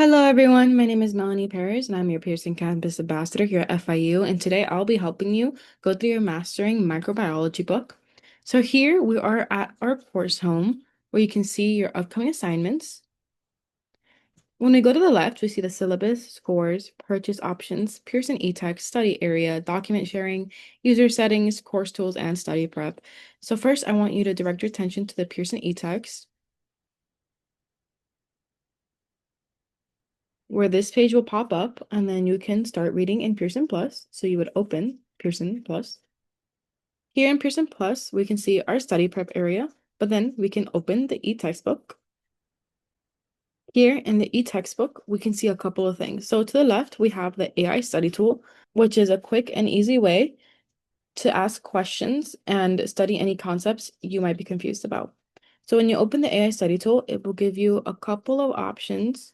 Hello, everyone. My name is Melanie Perez, and I'm your Pearson Campus Ambassador here at FIU. And today I'll be helping you go through your Mastering Microbiology book. So here we are at our course home, where you can see your upcoming assignments. When we go to the left, we see the syllabus, scores, purchase options, Pearson eText, study area, document sharing, user settings, course tools, and study prep. So first, I want you to direct your attention to the Pearson eText, where this page will pop up, and then you can start reading in Pearson Plus. So you would open Pearson Plus. Here in Pearson Plus, we can see our study prep area, but then we can open the e-textbook. Here in the e-textbook, we can see a couple of things. So to the left, we have the AI study tool, which is a quick and easy way to ask questions and study any concepts you might be confused about. So when you open the AI study tool, it will give you a couple of options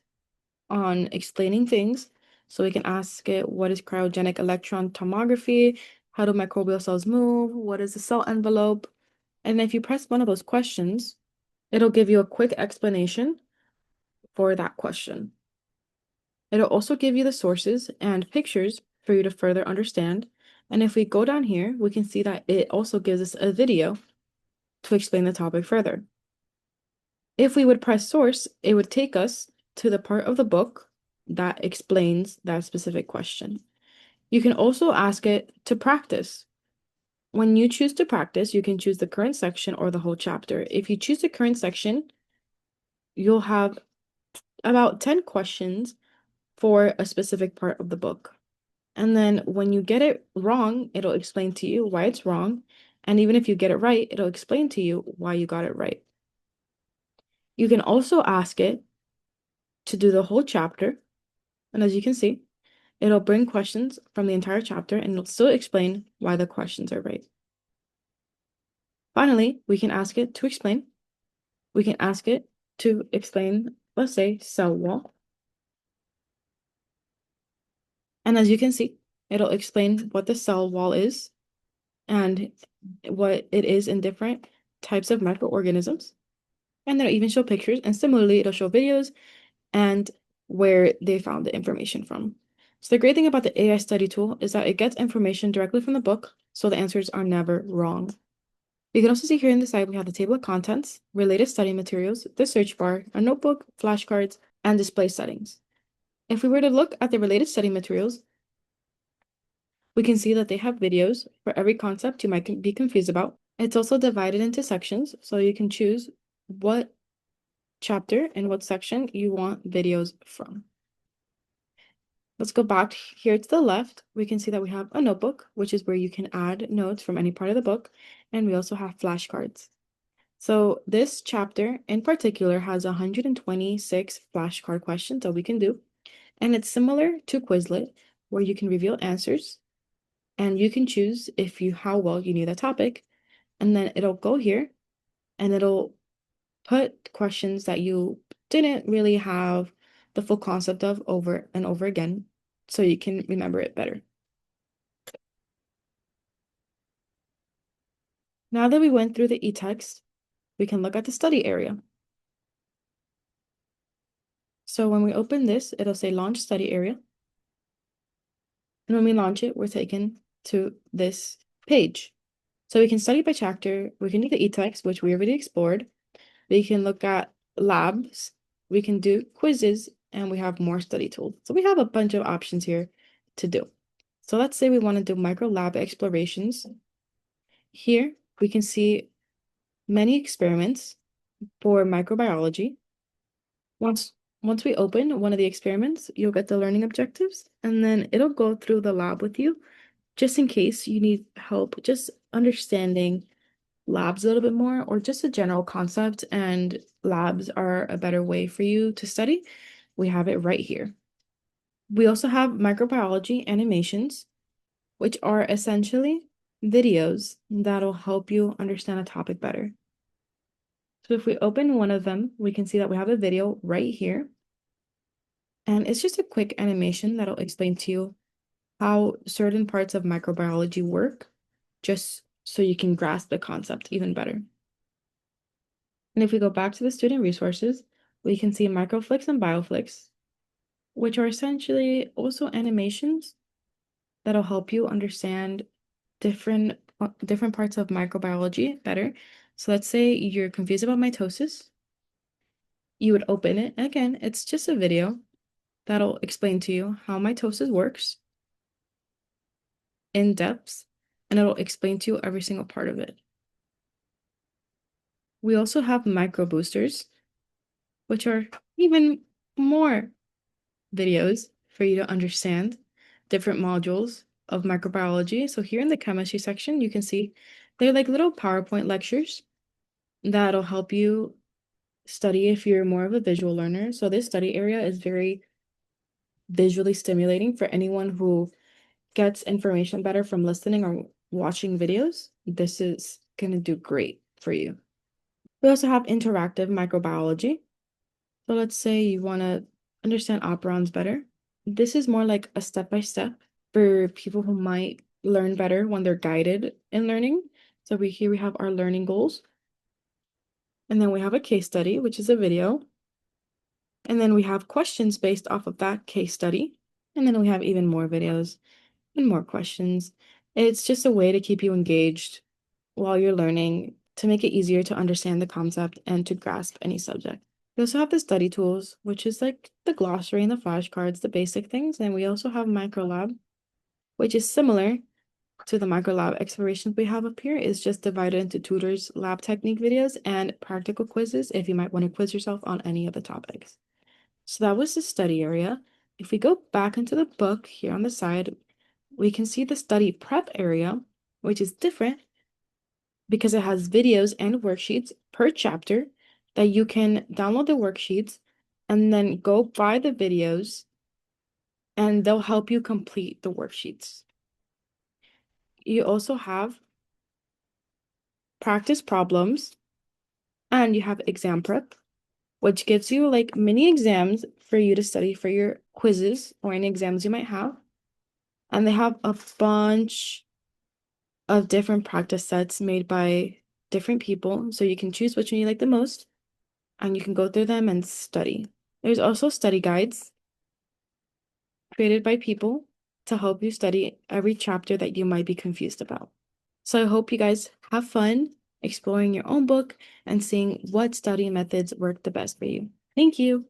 on explaining things. So we can ask it, what is cryogenic electron tomography? How do microbial cells move? What is the cell envelope? And if you press one of those questions, it'll give you a quick explanation for that question. It'll also give you the sources and pictures for you to further understand. And if we go down here, we can see that it also gives us a video to explain the topic further. If we would press source, it would take us to the part of the book that explains that specific question. You can also ask it to practice. When you choose to practice, you can choose the current section or the whole chapter. If you choose the current section, you'll have about 10 questions for a specific part of the book. And then when you get it wrong, it'll explain to you why it's wrong. And even if you get it right, it'll explain to you why you got it right. You can also ask it to do the whole chapter. And as you can see, it'll bring questions from the entire chapter and it'll still explain why the questions are right. Finally, we can ask it to explain. We can ask it to explain, let's say, cell wall. And as you can see, it'll explain what the cell wall is and what it is in different types of microorganisms. And it'll even show pictures. And similarly, it'll show videos and where they found the information from. So the great thing about the AI study tool is that it gets information directly from the book, so the answers are never wrong. You can also see here on the side, we have the table of contents, related study materials, the search bar, a notebook, flashcards, and display settings. If we were to look at the related study materials, we can see that they have videos for every concept you might be confused about. It's also divided into sections, so you can choose what chapter and what section you want videos from. Let's go back here to the left. We can see that we have a notebook, which is where you can add notes from any part of the book. And we also have flashcards. So this chapter in particular has 126 flashcard questions that we can do. And it's similar to Quizlet, where you can reveal answers and you can choose how well you knew that topic. And then it'll go here and it'll put questions that you didn't really have the full concept of over and over again so you can remember it better. Now that we went through the e-text, we can look at the study area. So when we open this, it'll say launch study area. And when we launch it, we're taken to this page. So we can study by chapter, we can do the e-text, which we already explored. We can look at labs, we can do quizzes, and we have more study tools. So we have a bunch of options here to do. So let's say we want to do micro lab explorations. Here we can see many experiments for microbiology. Once we open one of the experiments, you'll get the learning objectives, and then it'll go through the lab with you, just in case you need help just understanding labs a little bit more, or just a general concept, and labs are a better way for you to study. We have it right here. We also have microbiology animations, which are essentially videos that'll help you understand a topic better. So if we open one of them, we can see that we have a video right here. And it's just a quick animation that'll explain to you how certain parts of microbiology work, just so you can grasp the concept even better. And if we go back to the student resources, we can see microflicks and bioflicks. which are essentially also animations that'll help you understand different parts of microbiology better. So let's say you're confused about mitosis, you would open it. And again, it's just a video that'll explain to you how mitosis works in depth, and it'll explain to you every single part of it. We also have micro boosters, which are even more videos for you to understand different modules of microbiology. So here in the chemistry section, you can see they're like little PowerPoint lectures that'll help you study if you're more of a visual learner. So this study area is very visually stimulating for anyone who gets information better from listening or watching videos. This is going to do great for you. We also have interactive microbiology. So let's say you want to understand operons better. This is more like a step-by-step for people who might learn better when they're guided in learning. So here we have our learning goals. And then we have a case study, which is a video. And then we have questions based off of that case study. And then we have even more videos and more questions. It's just a way to keep you engaged while you're learning to make it easier to understand the concept and to grasp any subject. We also have the study tools, which is like the glossary and the flashcards, the basic things. And we also have Microlab, which is similar to the Microlab explorations we have up here. It's just divided into tutors, lab technique videos, and practical quizzes if you might want to quiz yourself on any of the topics. So that was the study area. If we go back into the book here on the side, we can see the study prep area, which is different because it has videos and worksheets per chapter that you can download the worksheets and then go buy the videos and they'll help you complete the worksheets. You also have practice problems and you have exam prep, which gives you like mini exams for you to study for your quizzes or any exams you might have. And they have a bunch of different practice sets made by different people. So you can choose which one you like the most and you can go through them and study. There's also study guides created by people to help you study every chapter that you might be confused about. So I hope you guys have fun exploring your own book and seeing what study methods work the best for you. Thank you.